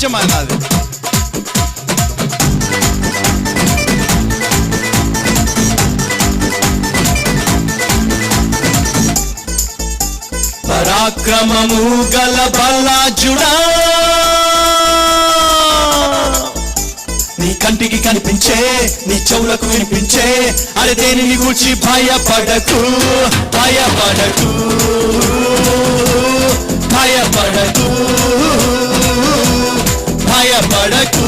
ప్రపంచం అన్నది. పరాక్రమము గల బలాజుడా, నీ కంటికి కనిపించే, నీ చెవులకు వినిపించే, అరే దేనిని గూర్చి భయపడకు, భయపడకు, భయపడకు, భయపడకు.